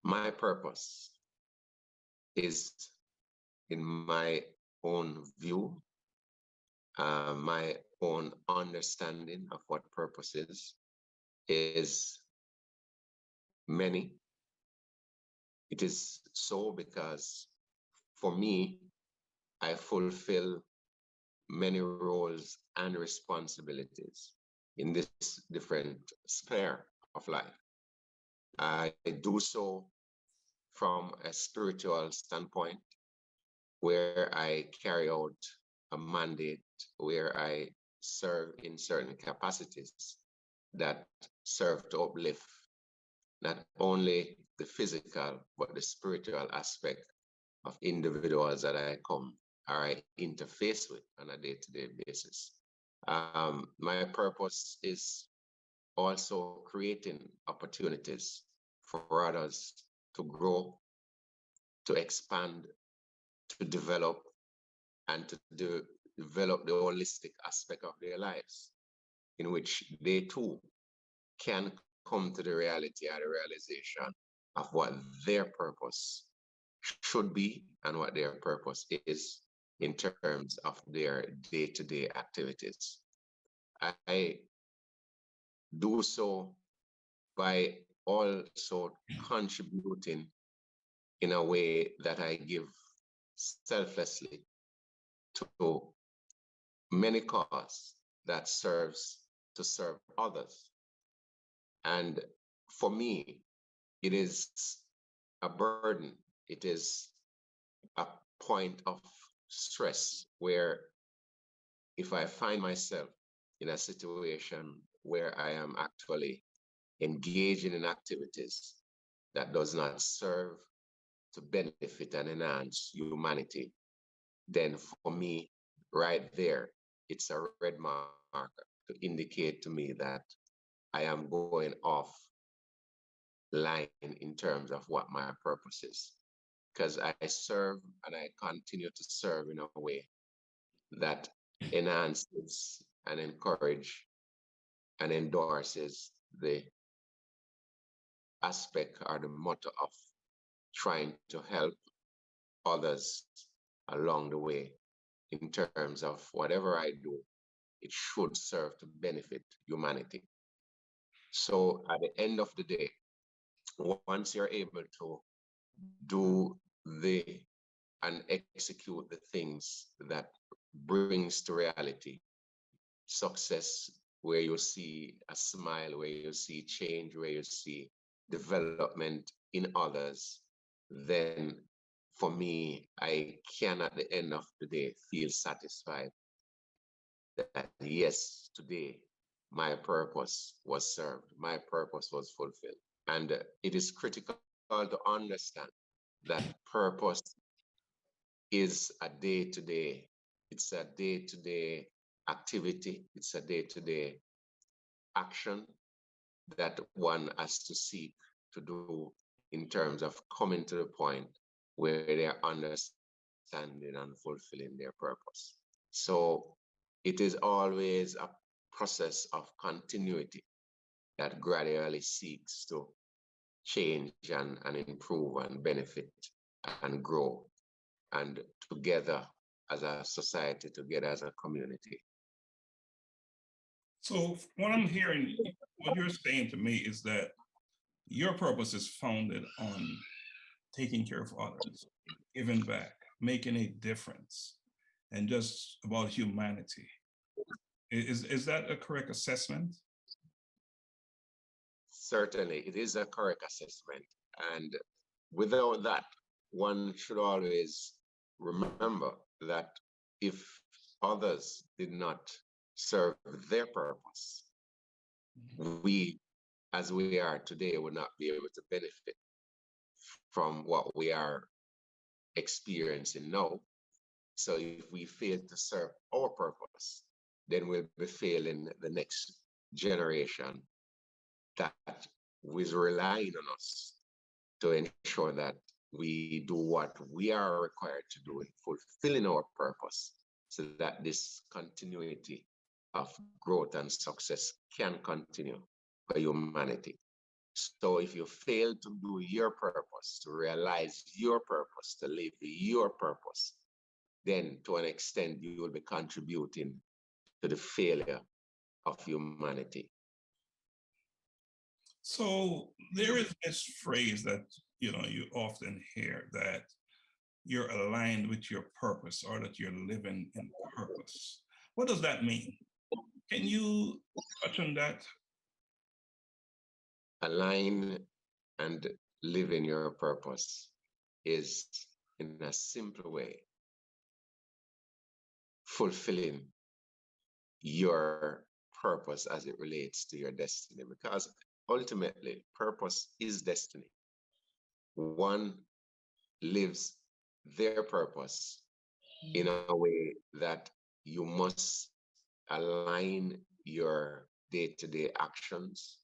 My purpose is, in my own view, my own understanding of what purpose is many. It is so because for me, I fulfill many roles and responsibilities in this different sphere of life. I do so from a spiritual standpoint, where I carry out a mandate, where I serve in certain capacities that serve to uplift not only the physical, but the spiritual aspect of individuals that I come or I interface with on a day-to-day basis. My purpose is also creating opportunities for others to grow, to expand, to develop, and to develop the holistic aspect of their lives, in which they too can come to the reality or the realization of what their purpose should be and what their purpose is in terms of their day-to-day activities. I do so by also contributing in a way that I give selflessly to many causes that serves to serve others. And for me, it is a burden. It is a point of stress where if I find myself in a situation where I am actually engaging in activities that does not serve to benefit and enhance humanity, then for me, right there, it's a red marker to indicate to me that I am going off line in terms of what my purpose is. Because I serve and I continue to serve in a way that enhances and encourages and endorses the aspect or the motto of trying to help others along the way in terms of whatever I do, it should serve to benefit humanity. So at the end of the day, once you're able to do the and execute the things that brings to reality success, where you see a smile, where you see change, where you see development in others, then for me, I can at the end of the day feel satisfied that yes, today my purpose was served, my purpose was fulfilled. And it is critical to understand that purpose is a day-to-day, it's a day-to-day activity, it's a day-to-day action that one has to seek to do in terms of coming to the point where they're understanding and fulfilling their purpose. So it is always a process of continuity that gradually seeks to change and improve and benefit and grow, and together as a society, together as a community. So what I'm hearing, what you're saying to me is that your purpose is founded on taking care of others, giving back, making a difference, and just about humanity. Is that a correct assessment? Certainly, it is a correct assessment. And without that, one should always remember that if others did not serve their purpose, we, as we are today, would not be able to benefit from what we are experiencing now. So if we fail to serve our purpose, then we'll be failing the next generation that is relying on us to ensure that we do what we are required to do in fulfilling our purpose, so that this continuity of growth and success can continue for humanity. So if you fail to do your purpose, to realize your purpose, to live your purpose, then to an extent you will be contributing to the failure of humanity. So there is this phrase that you often hear, that you're aligned with your purpose, or that you're living in purpose. What does that mean? Can you touch on that? Align and live in your purpose is, in a simple way, fulfilling your purpose as it relates to your destiny, because ultimately purpose is destiny. One lives their purpose in a way that you must align your day-to-day actions,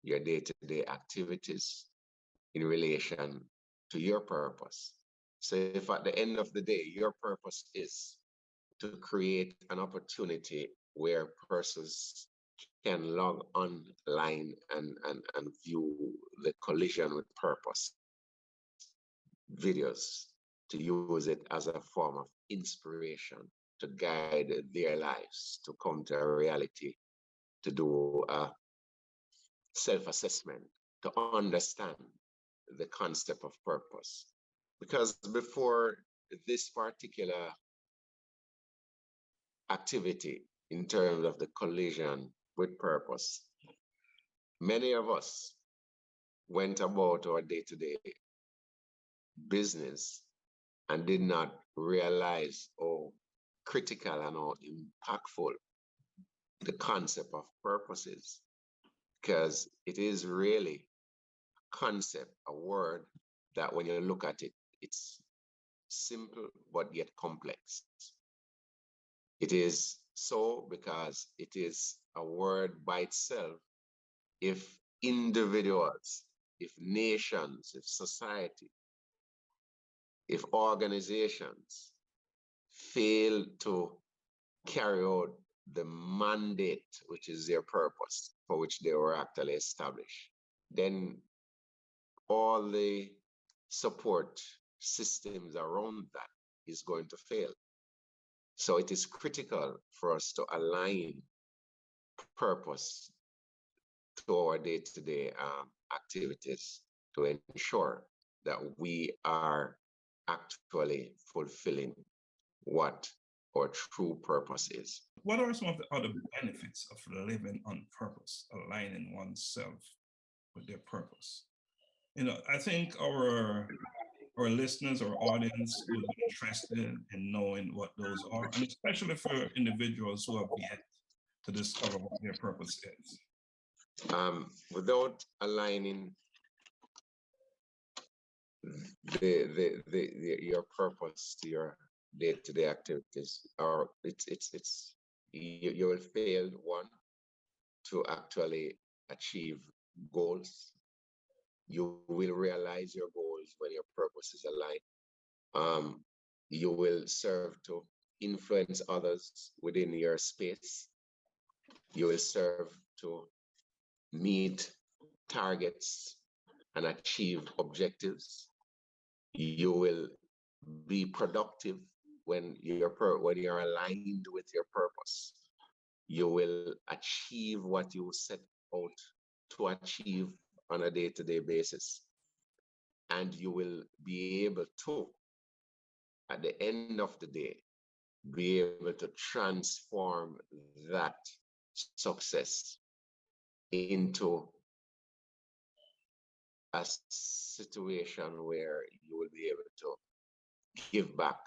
your day-to-day activities in relation to your purpose. So if at the end of the day, your purpose is to create an opportunity where persons can log online and view the collision with purpose videos, to use it as a form of inspiration to guide their lives to come to a reality, to do a self-assessment, to understand the concept of purpose. Because before this particular activity, in terms of the collision with purpose, many of us went about our day-to-day business and did not realize how critical and how impactful the concept of purpose is, because it is really a concept, a word that when you look at it, it's simple but yet complex. It is so because it is a word by itself. If individuals, if nations, if society, if organizations fail to carry out the mandate, which is their purpose, for which they were actually established, then all the support systems around that is going to fail. So it is critical for us to align purpose to our day-to-day activities to ensure that we are actually fulfilling what our true purpose is. What are some of the other benefits of living on purpose, aligning oneself with their purpose? I think our listeners or audience would be interested in knowing what those are, and especially for individuals who have yet to discover what their purpose is. Without aligning your purpose to your day-to-day activities, or you will fail, one, to actually achieve goals. You will realize your goals when your purpose is aligned. You will serve to influence others within your space. You will serve to meet targets and achieve objectives. You will be productive when you're aligned with your purpose. You will achieve what you set out to achieve on a day-to-day basis. And you will be able to, at the end of the day, be able to transform that success into a situation where you will be able to give back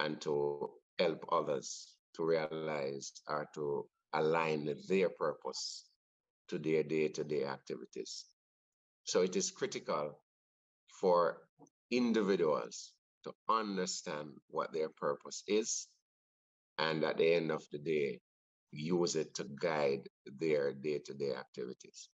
and to help others to realize or to align their purpose to their day-to-day activities. So it is critical for individuals to understand what their purpose is, and at the end of the day, use it to guide their day-to-day activities.